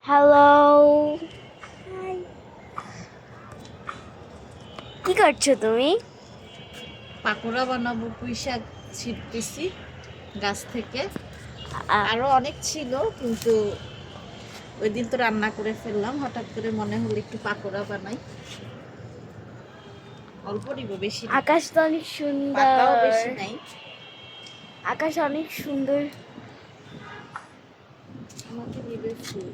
Hello, কি করছো তুমি? পাকোড়া বানাবো, পুঁই শাক ছিঁড়তেছি গাছ থেকে। আরো অনেক ছিল, কিন্তু ওই দিন তো রান্না করে ফেললাম। হঠাৎ করে মনে হলো একটু পাকোড়া বানাই। অল্প নিব, বেশি না, আকাশটা অনেক পাতাও সুন্দর। বেশি নাই। আকাশ অনেক সুন্দর। আমাকে নিবে ফুল।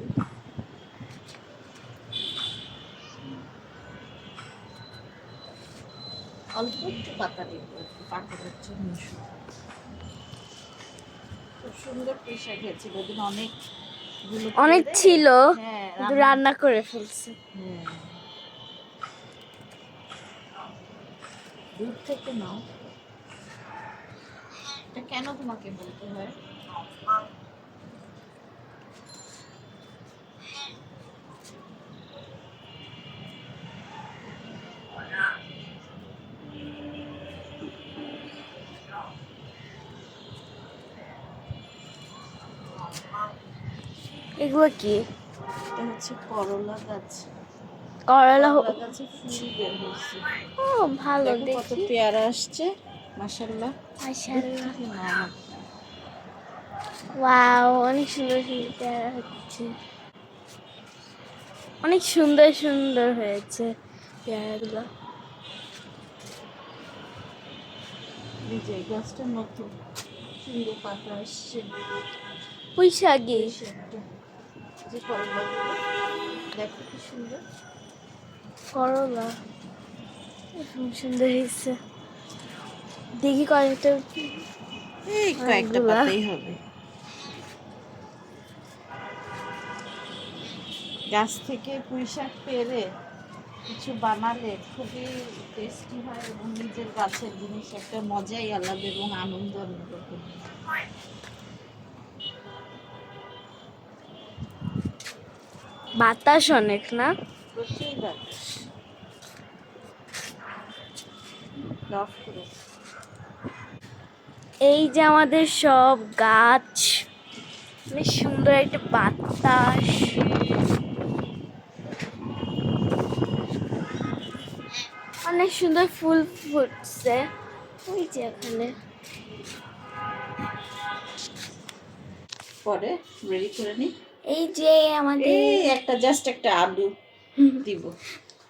অল্প একটু পাতা নিব একটু পাকোড়ার জন্য। খুব সুন্দর পুঁই শাক হয়েছিল ওই দিন, অনেকগুলো অনেক পেরে। ছিল, হ্যাঁ, কিন্তু রান্না করে ফেলছে। হ্যাঁ, দূর থেকে নাও। এটা কেন তোমাকে বলতে হয়? এগুলো কি? এটা হচ্ছে করলা গাছ। করলা করলা গাছে ফুল বের হয়েছে। ও ভালো, দেখো কত দেখি। পেয়ারা আসছে, মাশাআল্লাহ। দূর মাশাআল্লাহ। থেকে না আমার। ওয়াও, অনেক সুন্দর সুন্দর পেয়ারা হচ্ছে। অনেক সুন্দর সুন্দর হয়েছে পেয়ারাগুলো। এই যে গাছটা নতুন, সুন্দর পাতা আসছে। পুঁই শাকই। বেশ একটা, যে করলাগুলো দেখো কি সুন্দর। করলা সুন্দর হয়েছে। দেখি কয়েকটা, এই কয়েকটা অনেকগুলা। পাতাই হবে। গাছ থেকে পুঁই শাক পেরে কিছু বানালে খুবই টেস্টি হয়, এবং নিজের গাছের জিনিস একটা মজাই আলাদা এবং আনন্দ অন্যরকম। বাতাস অনেক না? প্রচুর বাতাস। অফ করে। এই যে আমাদের সব গাছ, অনেক সুন্দর একটা বাতাস। অনেক সুন্দর ফুল ফুটছে ওই যে এখানে। পরে রেডি করে নিই। এই যে আমাদের, এই একটা জাস্ট একটা আলু দিব।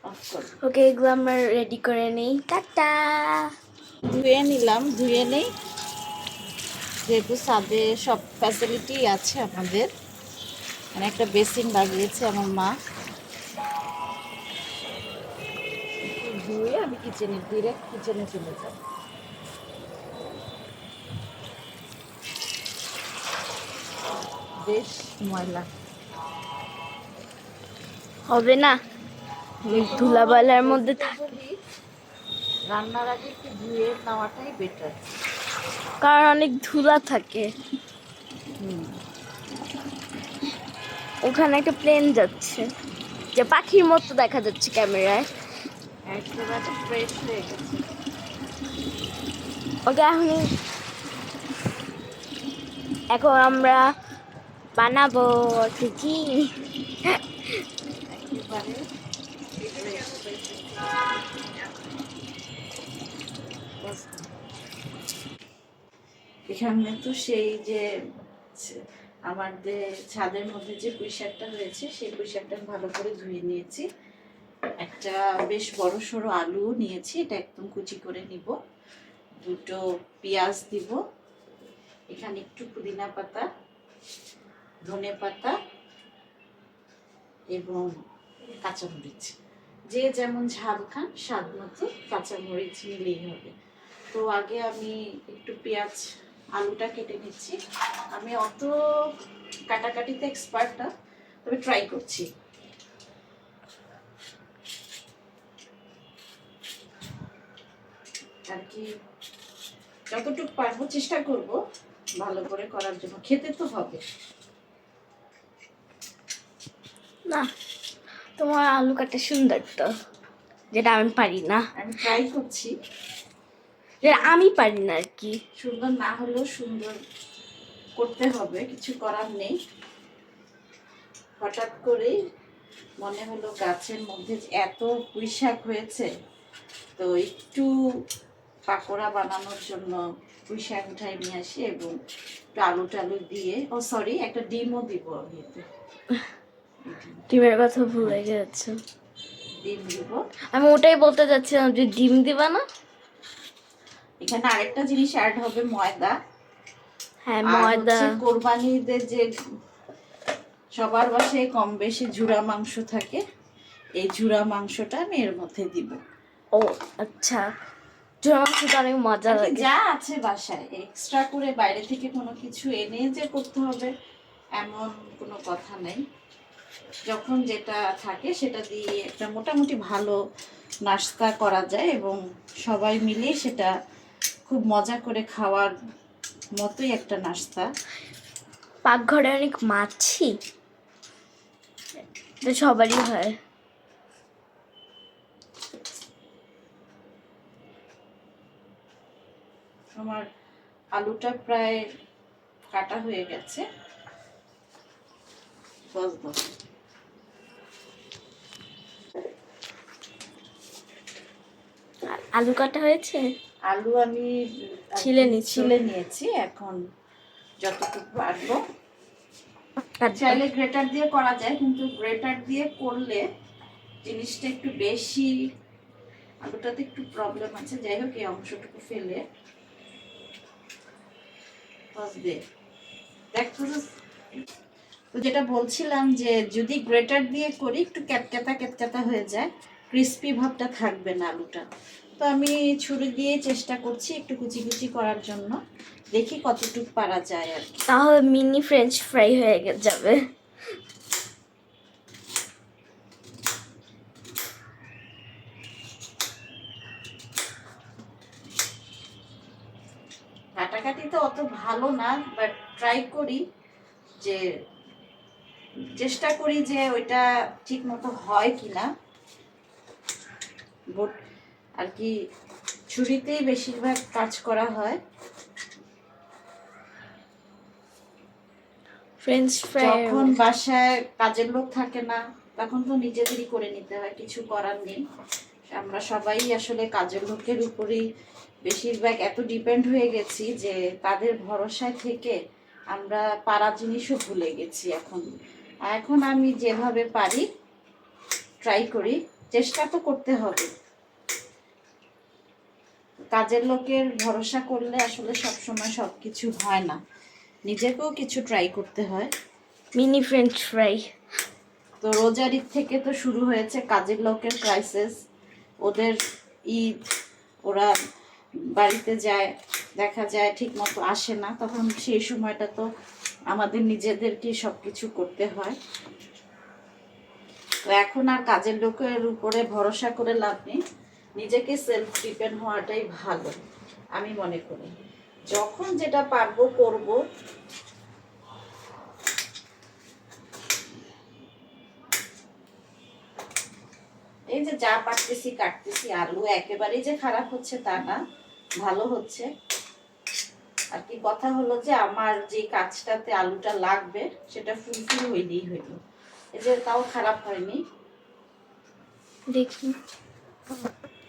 অফ করো। ওকে, এগুলো আমরা রেডি করে নিই। টাটা। ধুয়ে নিলাম, ধুয়ে নেই, যেহেতু ছাদে সব ফ্যাসিলিটি আছে আমাদের। মানে একটা বেসিন লাগিয়েছে আমার মা। ধুয়ে আমি কিচেনে, ডিরেক্ট কিচেনে চলে যাব। বেশ ময়লা হবে না, ধুলাবালার মধ্যে বলতে থাকে, বলি, রান্নার আগে একটু ধুয়ে নেওয়াটাই বেটার। কারণ অনেক ধুলা থাকে। হুম। ওখানে একটা প্লেন যাচ্ছে, যে পাখির মতো দেখা যাচ্ছে ক্যামেরায়। একেবারে ফ্রেশ হয়ে গেছে। ওকে, এখন আমরা বানাবো কি? একেবারে এখানে তো সেই যে আমাদের ছাদের মধ্যে যে পুঁই শাকটা হয়েছে, সেই পুঁই শাকটা ভালো করে ধুয়ে নিয়েছি। একটা বেশ বড় সড়ো আলু নিয়েছি, এটা একদম কুচি করে নিব। দুটো পেঁয়াজ দিব, এখানে একটু পুদিনা পাতা, ধনে পাতা এবং কাঁচামরিচ। যে যেমন ঝাল খান স্বাদ মতো কাঁচামরিচ নিলেই হবে। তো আগে আমি একটু পেঁয়াজ আলুটা কেটে নিচ্ছি। আমি অত কাটাকাটিতে এক্সপার্ট না, তবে ট্রাই করছি। আর কি যতটুকু পারবো চেষ্টা করব ভালো করে করার জন্য, খেতে তো হবে। না, তোমার আলু কাটা সুন্দর তো, যেটা আমি পারি না, আমি ট্রাই করছি। যেটা আমি পারি না আর কি। সুন্দর না হলেও সুন্দর করতে হবে, কিছু করার নেই। হঠাৎ করেই মনে হলো গাছের মধ্যে যে এত পুঁইশাক হয়েছে, তো একটু পাকোড়া বানানোর জন্য পুঁইশাক উঠাই নিয়ে আসি এবং একটু আলু টালু দিয়ে, ও সরি, একটা ডিমও দিব আমি এতে। ডিমের কথা ভুলে গেছো। ডিম দিব। আমি ওটাই বলতে যাচ্ছিলাম যে ডিম দিবা না। এখানে আরেকটা জিনিস অ্যাড হবে, ময়দা। হ্যাঁ, আর ময়দা। হচ্ছে কোরবানি ঈদের যে সবার বাসায় কম বেশি ঝুরা মাংস থাকে, এই ঝুরা মাংসটা আমি এর মধ্যে দিব। ও আচ্ছা, চুরা মাংসটা অনেক মজা আর কি লাগে। যা আছে বাসায়, এক্সট্রা করে বাইরে থেকে কোনো কিছু এনে যে করতে হবে এমন কোনো কথা নেই। যখন যেটা থাকে সেটা দিয়ে একটা মোটামুটি ভালো নাস্তা করা যায় এবং সবাই মিলে সেটা খুব মজা করে খাওয়ার মতোই একটা নাস্তা। পাকঘরে অনেক মাছি, এটা সবারই হয়। আমার আলুটা প্রায় কাটা হয়ে গেছে। বস বস। আলু কাটা হয়েছে, আলু আমি ছিলে নিচ্ছি। ছিলে নিয়েছি, এখন যতটুকু পারবো। কাটবো। চাইলে গ্রেটার দিয়ে করা যায়, কিন্তু গ্রেটার দিয়ে করলে জিনিসটা একটু বেশি, আলুটাতে একটু প্রবলেম আছে। যাই হোক, এই অংশটুকু ফেলে দেখো। তো যেটা বলছিলাম যে যদি গ্রেটার দিয়ে করি একটু ক্যাতক্যাতা ক্যাতক্যাতা হয়ে যায়, ক্রিস্পি ভাবটা থাকবে না আলুটা। তো আমি ছুরি দিয়ে চেষ্টা করছি একটু কুচি কুচি করার জন্য, দেখি কতটুকু পারা যায় আর কি। তাহলে মিনি ফ্রেঞ্চ ফ্রাই হয়ে যাবে। কাটাকাটি তো অত ভালো না, বাট ট্রাই করি, যে চেষ্টা করি যে ওইটা ঠিক মতো হয় কিনা। বোট আর কি, ছুরিতেই বেশিরভাগ কাজ করা হয়। ফ্রেঞ্চ ফ্রাই যখন বাসায় কাজের লোক থাকে না তখন তো নিজেদেরই করে নিতে হয়, কিছু করার নেই। আমরা সবাই আসলে কাজের লোকের উপরেই বেশিরভাগ এত ডিপেন্ড হয়ে গেছি যে তাদের ভরসায় থেকে আমরা পাড়া জিনিসও ভুলে গেছি এখন। এখন আমি যেভাবে পারি ট্রাই করি, চেষ্টা তো করতে হবে। কাজের লোকের ভরসা করলে আসলে সবসময় সব কিছু হয় না, নিজেকেও কিছু ট্রাই করতে হয়। Mini French fry. তো রোজার ঈদ থেকে তো শুরু হয়েছে কাজের লোকের ক্রাইসিস। ওদের ঈদ, ওরা বাড়িতে যায়, দেখা যায় ঠিক মতো আসে না, তখন সেই সময়টা তো আমাদের নিজেদেরকে সব কিছু করতে হয়। তো এখন আর কাজের লোকের উপরে ভরসা করে লাভ নেই, নিজেকে সেলফ ডিপেন্ড হওয়াটাই ভালো আমি মনে করি। যখন যেটা পারবো করব। এই যে যা পারতেছি কাটতেছি, আলু একেবারেই যে খারাপ হচ্ছে তা না, ভালো হচ্ছে আর কি। কথা হলো যে আমার যে কাজটাতে আলুটা লাগবে সেটা ফুলফিল হইলেই হইলো। এই যে তাও খারাপ হয়নি, দেখি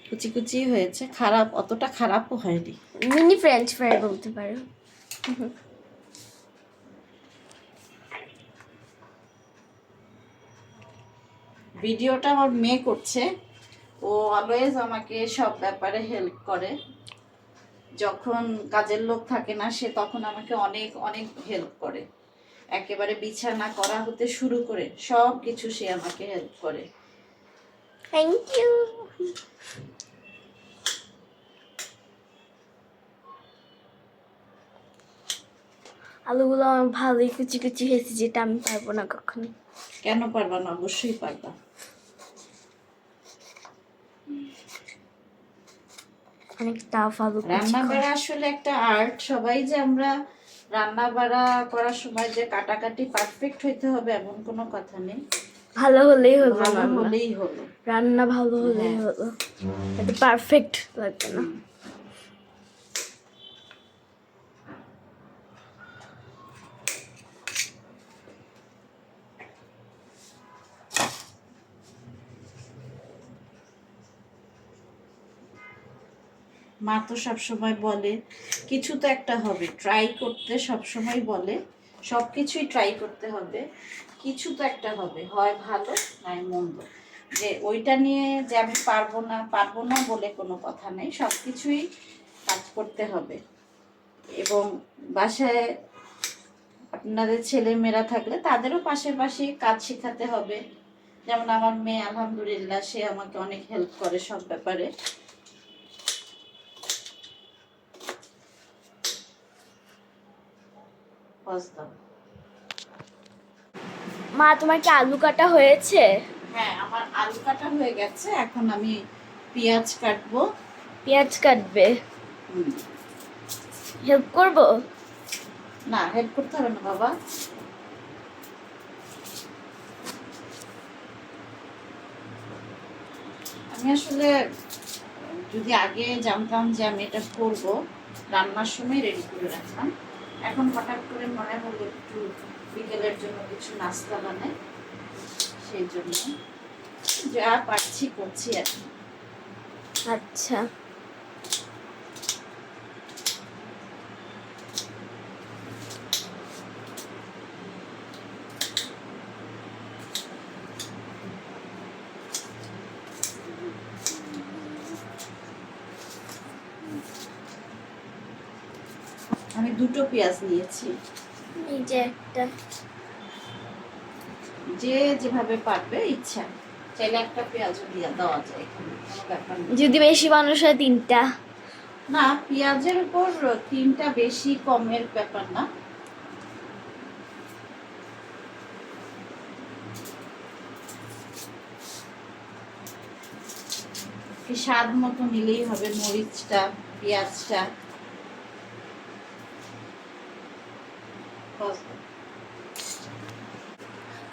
কুচি কুচি হয়েছে, খারাপ অতটা খারাপও হয়নি। মিনি ফ্রেঞ্চ ফ্রাই বলতে পারো। ভিডিওটা আমার মেয়ে করছে, ও অলওয়েজ আমাকে সব ব্যাপারে হেল্প করে। যখন কাজের লোক থাকে না সে তখন আমাকে অনেক অনেক হেল্প করে, একেবারে বিছানা করা হতে শুরু করে সব কিছু সে আমাকে হেল্প করে। Thank you. আলুগুলো আমার ভালোই কুচি কুচি হয়েছে, যেটা আমি পারবো না কখনো। কেন পারবা না? অবশ্যই পারবা। অনেক টাফ আলু কুচি রান্না করা। বাড়া আসলে একটা আর্ট। সবাই যে আমরা রান্না বাড়া করার সময় যে কাটাকাটি পারফেক্ট হইতে হবে এমন কোনো কথা নেই, ভালো হলেই হলো, ভালো রান্না হলেই হলো। রান্না ভালো হলেই হ্যাঁ। হলো, এটা পারফেক্ট লাগবে না। মা তো সবসময় বলে কিছু তো একটা হবে, ট্রাই করতে সবসময় বলে, সব কিছুই ট্রাই করতে হবে, কিছু তো একটা হবে, হয় ভালো নয় মন্দ। যে ওইটা নিয়ে যে আমি পারবো না বলে কোনো কথা নেই, সব কিছুই কাজ করতে হবে। এবং বাসায় আপনাদের ছেলে মেয়েরা থাকলে তাদেরও পাশে কাজ শেখাতে হবে। যেমন আমার মেয়ে আলহামদুলিল্লাহ, সে আমাকে অনেক হেল্প করে সব ব্যাপারে। মা তোমার কি আলু কাটা হয়েছে? হ্যাঁ, আমার আলু কাটা হয়ে গেছে, এখন আমি পেঁয়াজ কাটবো। পেঁয়াজ কাটবে? হুম। হেল্প করব? না, হেল্প করতে হবে না বাবা। আমি আসলে যদি আগে জানতাম যে আমি এটা করব, রান্নার সময় রেডি করে রাখতাম। এখন হঠাৎ করে মনে হলো একটু বিকেলের জন্য কিছু নাস্তা বানাই, সেই জন্য যা পারছি করছি আর কি। আচ্ছা। আমি দুটো পেঁয়াজ নিয়েছি। এই যে একটা। যে যেভাবে পারবে ইচ্ছা, চাইলে একটা পেঁয়াজও দিয়ে দেওয়া যায়, এখানে কোনো ব্যাপার নেই। যদি বেশি মানুষ হয় 3টা। না, পেঁয়াজের উপর 3টা বেশি কমের ব্যাপার না। স্বাদ মতো নিলেই হবে, মরিচটা পেঁয়াজটা।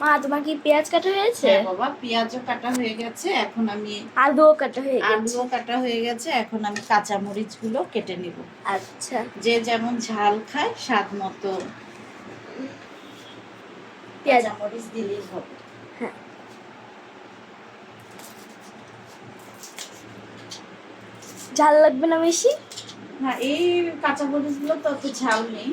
মা তোমার কি পেঁয়াজ কাটা হয়েছে? হ্যাঁ বাবা, পেঁয়াজও কাটা হয়ে গেছে, এখন আমি আলুও কাটা হয়ে গেছে। আলুও কাটা হয়ে গেছে, এখন আমি কাঁচা মরিচ গুলো কেটে নিব। আচ্ছা। যে যেমন ঝাল খায় স্বাদ মতো পেঁয়াজ কাঁচা মরিচ দিলেই হবে। হ্যাঁ। ঝাল লাগবে না বেশি? না, এই কাঁচা মরিচ গুলো তো অত ঝাল নেই,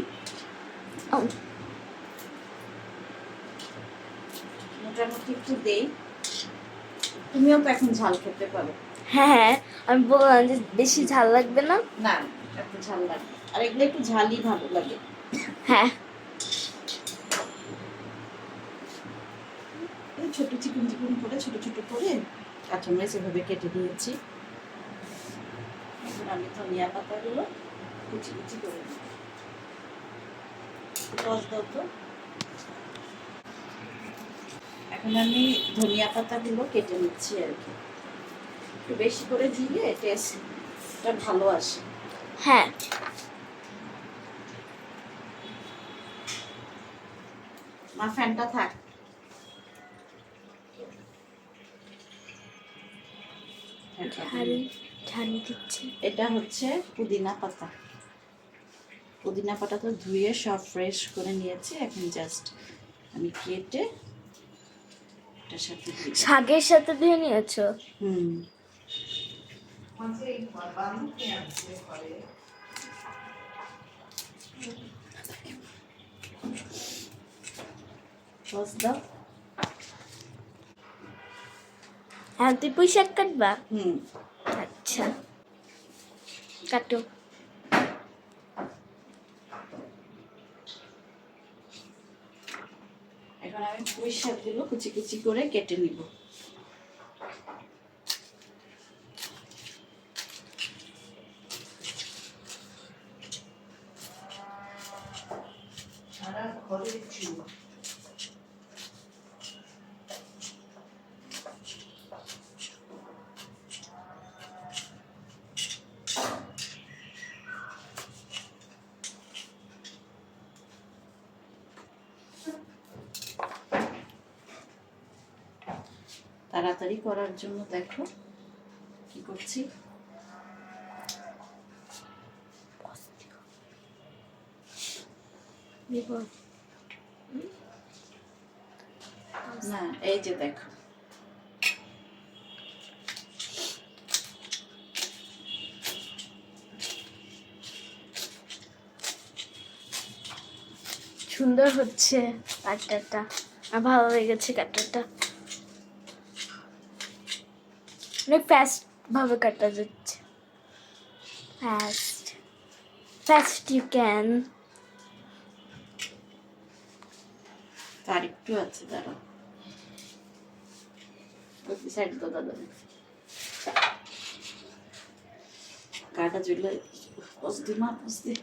মোটামুটি একটু দেই। তুমিও তো এখন ঝাল খেতে পারো। হ্যাঁ হ্যাঁ, আমি বললাম যে বেশি ঝাল লাগবে না। না, এত ঝাল লাগে, আর এগুলো একটু ঝালই ভালো লাগে। হ্যাঁ। ছোট চিকন চিকন করে ছোট ছোট করে কাঁচামরিচ এভাবে কেটে দিয়েছি। এখন আমি ধনিয়া পাতাগুলো কুচি কুচি করে দিই। রস দাও তো। এখন আমি ধনিয়া পাতাগুলো কেটে নিচ্ছি আর কি, একটু বেশি করে দিলে টেস্টটা ভালো আসে। হ্যাঁ। মা ফ্যানটা থাক। ঝাড়ি দিচ্ছে। এটা হচ্ছে পুদিনা পাতা। পুদিনা পাতা তো ধুয়ে সব ফ্রেশ করে নিয়েছি, এখন জাস্ট আমি কেটে এটার সাথে দিই। শাকের সাথে ধুয়ে নিয়েছো? হুম। সস দাও। হ্যাঁ, তুই পুঁই শাক কাটবা? হুম। আচ্ছা, কাটো। এখন আমি পুঁই শাকগুলো কুচি কুচি করে কেটে নিব। তাড়াতাড়ি করার জন্য দেখো কি করছি। না, এই যে দেখো, সুন্দর হচ্ছে কাটারটা, আর ভালো লেগেছে কাটারটা, অনেক ফাস্ট ভাবে কাটা যাচ্ছে, ফাস্ট ফাস্ট ইউ ক্যান। তার একটু আছে, দাঁড়াও সাইড তো দাদা কাটা চলে বসদি মা বসদি।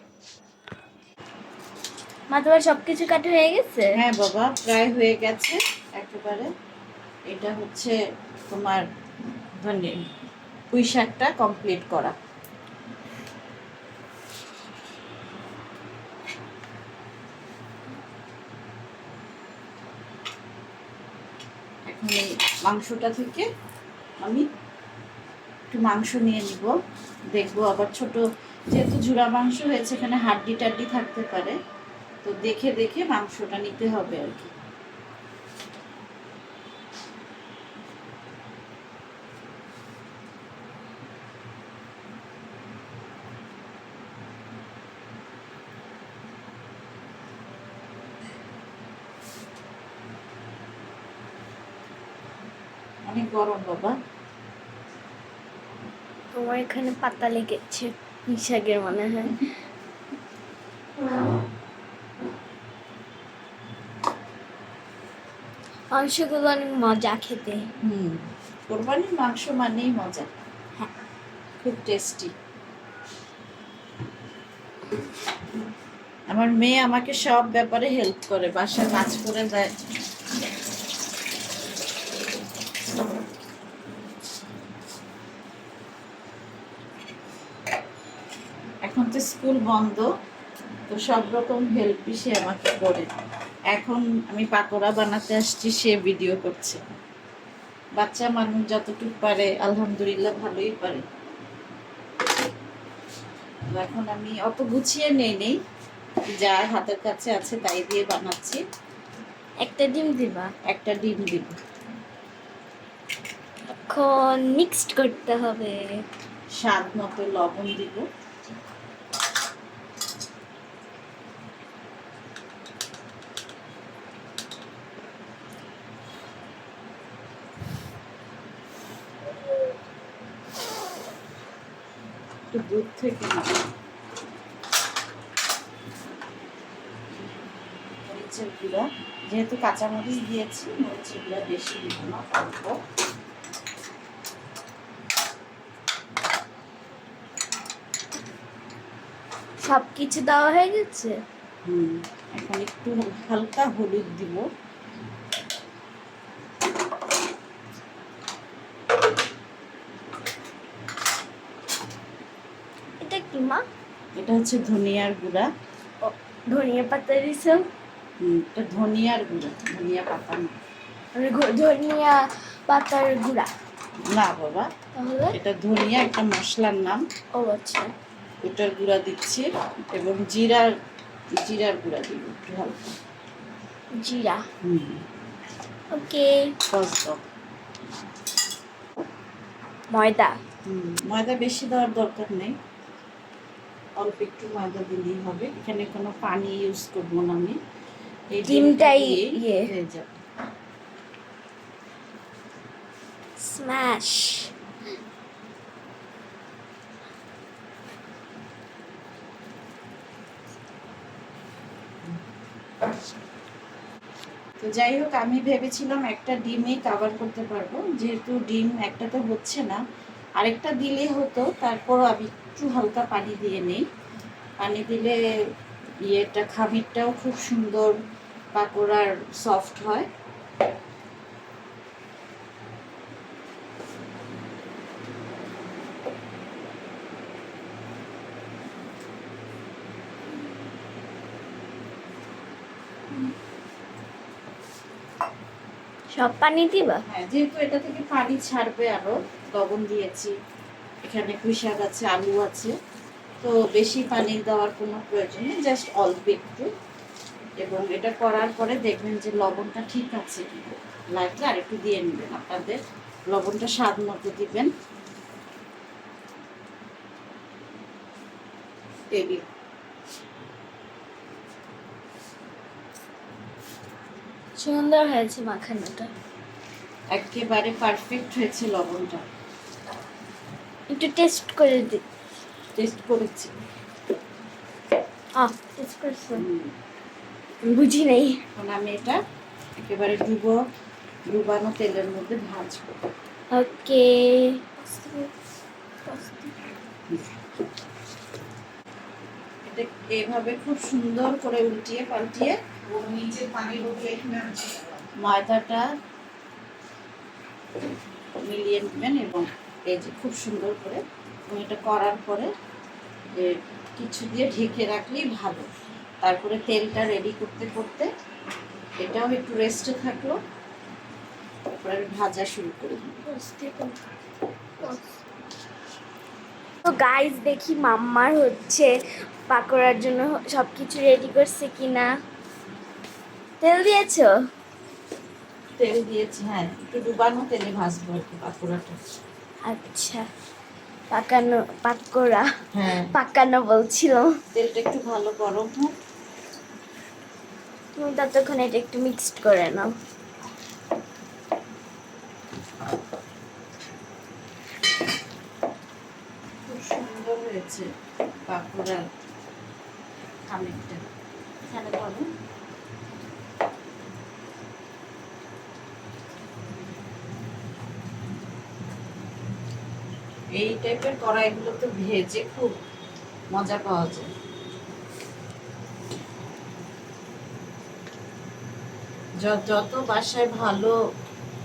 মা তোমার সবকিছু কাটা হয়ে গেছে? হ্যাঁ বাবা, প্রায় হয়ে গেছে একেবারে। এটা হচ্ছে তোমার মানে পুঁই শাকটা কমপ্লিট করা। এখন এই মাংসটা থেকে আমি একটু মাংস নিয়ে নিব, দেখবো আবার ছোট যেহেতু ঝুরা মাংস হয়েছে এখানে হাড্ডি টাড্ডি থাকতে পারে, তো দেখে দেখে মাংসটা নিতে হবে আর কি। অনেক গরম বাবা। তোমার এখানে পাতা লেগেছে শাকের মনে হয়। মাংসগুলো অনেক মজা খেতে। কোরবানির মাংস মানেই মজা, হ্যাঁ খুব টেস্টি। আমার মেয়ে আমাকে সব ব্যাপারে হেল্প করে, বাসায় কাজ করে দেয়। এখন তো স্কুল বন্ধ, তো সব রকম হেল্পই সে আমাকে করে। এখন আমি পাকোড়া বানাতে আসছি, সে ভিডিও করছে। বাচ্চা মানুষ যতটুকু পারে আলহামদুলিল্লাহ ভালোই পারে। তো এখন আমি অত গুছিয়ে নেই, যা হাতের কাছে আছে তাই দিয়ে বানাচ্ছি। একটা ডিম দিবা? একটা ডিম দিব। এখন মিক্সড করতে হবে। স্বাদ মতো লবণ দিব। একটু দুধ থেকে মরিচের গুঁড়া, যেহেতু কাঁচামরিচ দিয়েছি মরিচের গুঁড়া বেশি দিব না, অল্প। সবকিছু দেওয়া হয়ে গেছে। এখন একটু হালকা হলুদ দিব। এটা কি মা? এটা হচ্ছে ধনিয়ার গুঁড়া। ধনিয়া পাতা দিছো? এটা ধনিয়ার গুঁড়া, ধনিয়া পাতা না। ধনিয়া পাতার গুঁড়া না বাবা, তাহলে এটা ধনিয়া একটা মশলার নাম। ও আচ্ছা। ওটার গুঁড়া দিচ্ছি এবং জিরার গুঁড়া দিব একটু হালকা। জিরা, ওকে। ময়দা, ময়দা বেশি দেওয়ার দরকার নেই, অল্প একটু ময়দা দিলেই হবে। এখানে কোনো পানি ইউজ করবো না আমি, এই ডিমটাই ইয়ে হয়ে যাবে। স্ম্যাশ। তো যাই হোক, আমি ভেবেছিলাম একটা ডিমই কভার করতে পারবো, যেহেতু ডিম একটাতে হচ্ছে না, আরেকটা দিলে হতো। তারপর আমি একটু হালকা পানি দিয়ে নেই, পানি দিলে ইয়েটা খামিরটাও খুব সুন্দর পাকোড়ার সফট হয়। সব পানি দিবা? হ্যাঁ, যেহেতু এটা থেকে পানি ছাড়বে, আরো লবণ দিয়েছি, এখানে পুঁই শাক আছে, আলু আছে, তো বেশি পানি দেওয়ার কোনো প্রয়োজন নেই, জাস্ট অল্প একটু। এবং এটা করার পরে দেখবেন যে লবণটা ঠিক আছে, লাগলে আর একটু দিয়ে নেবেন। আপনাদের লবণটা স্বাদ মতো দিবেন। টেবিল সুন্দর হয়েছে মাখানোটা। একেবারে পারফেক্ট হয়েছে লবণটা। একটু টেস্ট করে দি। টেস্ট করেছি। টেস্ট করছো? বুঝি নেই। এখন আমি এটা একেবারে ডুবানো তেলের মধ্যে ভাজবো। ওকে। এটা এইভাবে খুব সুন্দর করে উল্টিয়ে পাল্টিয়ে ময়দাটা মিলিয়ে নেবেন এবং এই যে খুব সুন্দর করে এটা করার পরে কিছু দিয়ে ঢেকে রাখলেই ভালো। তারপরে তেলটা রেডি করতে করতে এটাও একটু রেস্টে থাকলো, তারপরে আমি ভাজা শুরু করি। তো গাইস দেখি মাম্মার হচ্ছে পাকোড়ার জন্য সবকিছু রেডি করছে কিনা। তেল দিয়েছো? তেল দিয়েছি, হ্যাঁ, একটু ডুবানো তেলে ভাজবো আর কি পাকোড়াটা। আচ্ছা, পাকোড়া হ্যাঁ, পাকানো বলছিল। তেলটা একটু ভালো গরম হোক। তুমি ততক্ষণ এটা একটু মিক্সড করে নাও। খুব সুন্দর হয়েছে পাকোড়ার খামিরটা। এখানে বলো, এই টাইপের কড়াইগুলো তো ভেজে খুব মজা পাওয়া যায়। যত বাসায় ভালো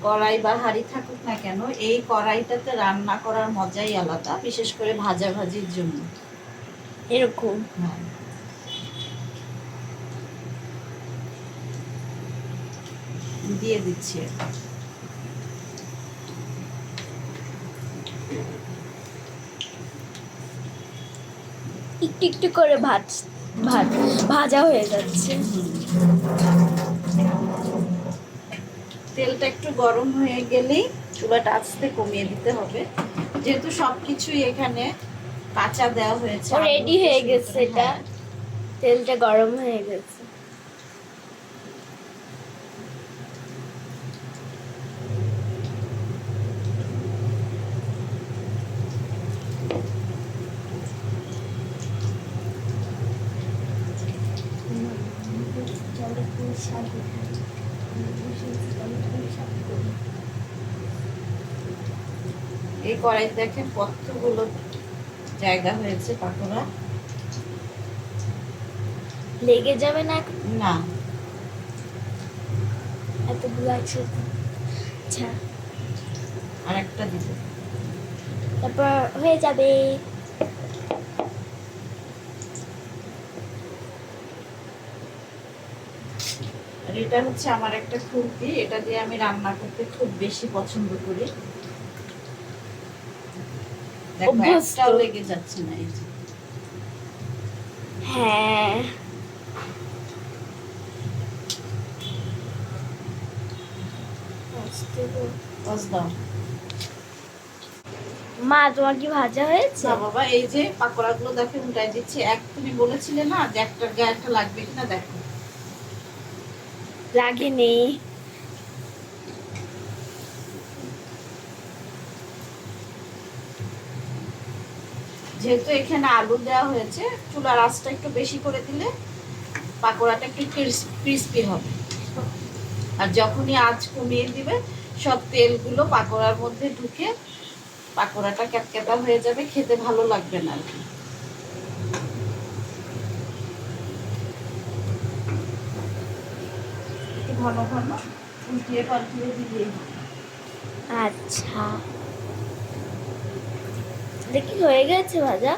কড়াই বা হাঁড়ি থাকুক না কেন, এই কড়াইটাতে রান্না করার মজাই আলাদা, বিশেষ করে ভাজাভাজির জন্য। এরকম হ্যাঁ, দিয়ে দিচ্ছি এটা। একটু একটু করে ভাজা হয়ে যাচ্ছে। তেলটা একটু গরম হয়ে গেলেই চুলাটা আস্তে কমিয়ে দিতে হবে, যেহেতু সবকিছুই এখানে কাঁচা দেওয়া হয়েছে। রেডি হয়ে গেছে এটা, হ্যাঁ, তেলটা গরম হয়ে গেছে। এই কড়াই দেখেন কতগুলো জায়গা হয়েছে পাকোড়া। লেগে যাবে না? না, এতগুলো আছে। আচ্ছা, আর একটা দিতে। তারপর হয়ে যাবে। আর এটা হচ্ছে আমার একটা খুন্তি, এটা দিয়ে আমি রান্না করতে খুব বেশি পছন্দ করি। দেখো অভ্যস্ত। একটাও লেগে যাচ্ছে না। এই যে হ্যাঁ, বস দাও। মা তোমার কি ভাজা হয়েছে? না বাবা, এই যে পাকোড়াগুলো দেখো উল্টাই দিচ্ছি। তুমি বলেছিলে না যে একটার গায়ে একটা লাগবে কিনা, দেখো লাগেনি। যেহেতু এখানে আলু দেওয়া হয়েছে, চুলার আঁচটা একটু বেশি করে দিলে পাকোড়াটা একটু ক্রিস্পি হবে। আর যখনই আঁচ কমিয়ে দিবে, সব তেলগুলো পাকোড়ার মধ্যে ঢুকে পাকোড়াটা ক্যাপক্যাপা হয়ে যাবে, খেতে ভালো লাগবে না আর কি। একটু ঘন ঘন উল্টিয়ে পাল্টিয়ে দিলেই হবে। আচ্ছা, দেখি হয়ে গেছে ভাজা।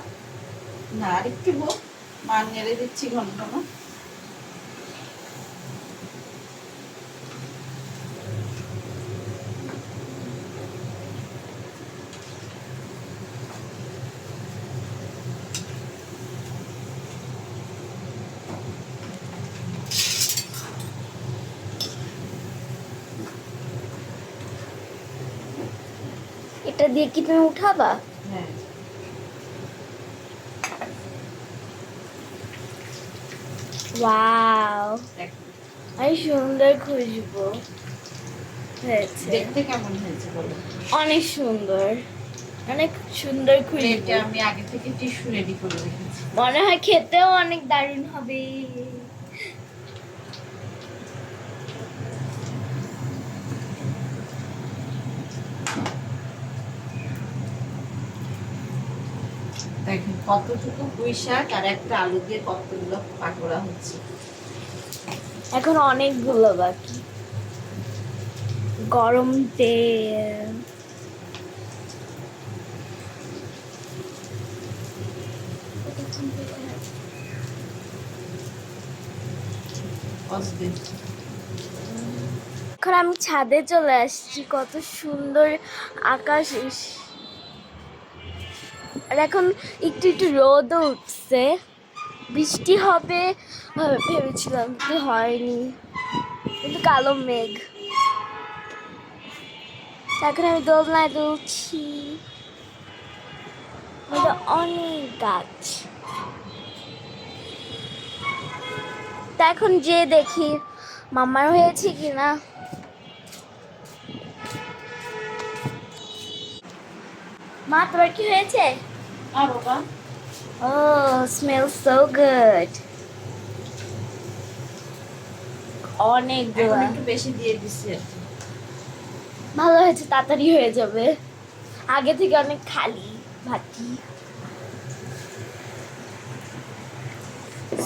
না, আর একটু হোক, মান নেড়ে দিচ্ছি ঘন ঘন। এটা দিয়ে কি তুমি উঠাবা? হ্যাঁ, ওয়াও, দেখো এই সুন্দর খুশবু হয়েছে, দেখতে কেমন হয়েছে বলো? অনেক সুন্দর, অনেক সুন্দর খুশবু। এটা আমি আগে থেকে টিস্যু রেডি করে রেখেছি। মনে হয় খেতেও অনেক দারুণ হবে। দেখেন কতটুকু পুঁই শাক আর একটা আলু দিয়ে কতগুলো পাকোড়া হচ্ছে। এখন অনেকগুলো বাকি। গরম তেল, অসবে এখন আমি ছাদে চলে আসছি, কত সুন্দর আকাশ। আর এখন একটু একটু রোদও উঠছে, বৃষ্টি হবে ভেবেছিলাম, কিন্তু হয়নি, কিন্তু কালো মেঘ। এখন আমি দোলনায় দুলছি, মধ্যে অনেক গাছ। তা এখন যে দেখি মামার হয়েছে কিনা। মা তোমার কি হয়েছে? বাবা ও স্মেল সো গুড, অনেকগুলো। এখন একটু বেশি দিয়ে দিছি আর কি। ভালো হয়েছে, তাড়াতাড়ি হয়ে যাবে, আগে থেকে অনেক খালি ভাতি।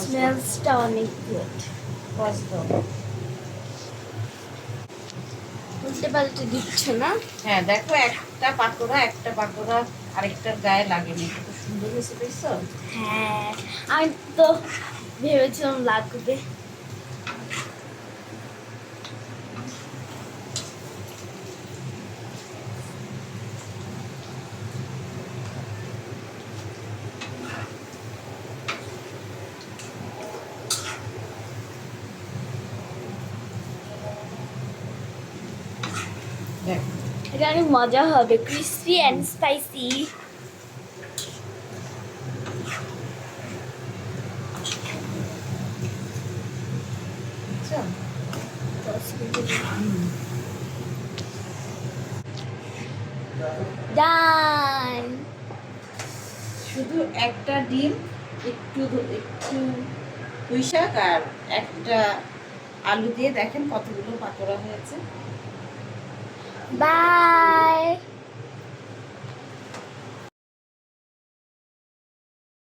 স্মেলসটা অনেক গুড। বস দাও। উল্টে পাল্টে দিচ্ছ না? হ্যাঁ দেখো একটা পাকোড়া আরেকটার গায়ে লাগেনি, কত সুন্দর হয়েছে দেখছো? হ্যাঁ, আমি তো ভেবেছিলাম লাগবে। দেখো এটা অনেক মজা হবে, ক্রিসপি অ্যান্ড স্পাইসি। বুঝছো? ডান। শুধু একটা ডিম, একটু একটু পুঁই শাক আর একটা আলু দিয়ে দেখেন কতগুলো পাকোড়া হয়েছে। বাই।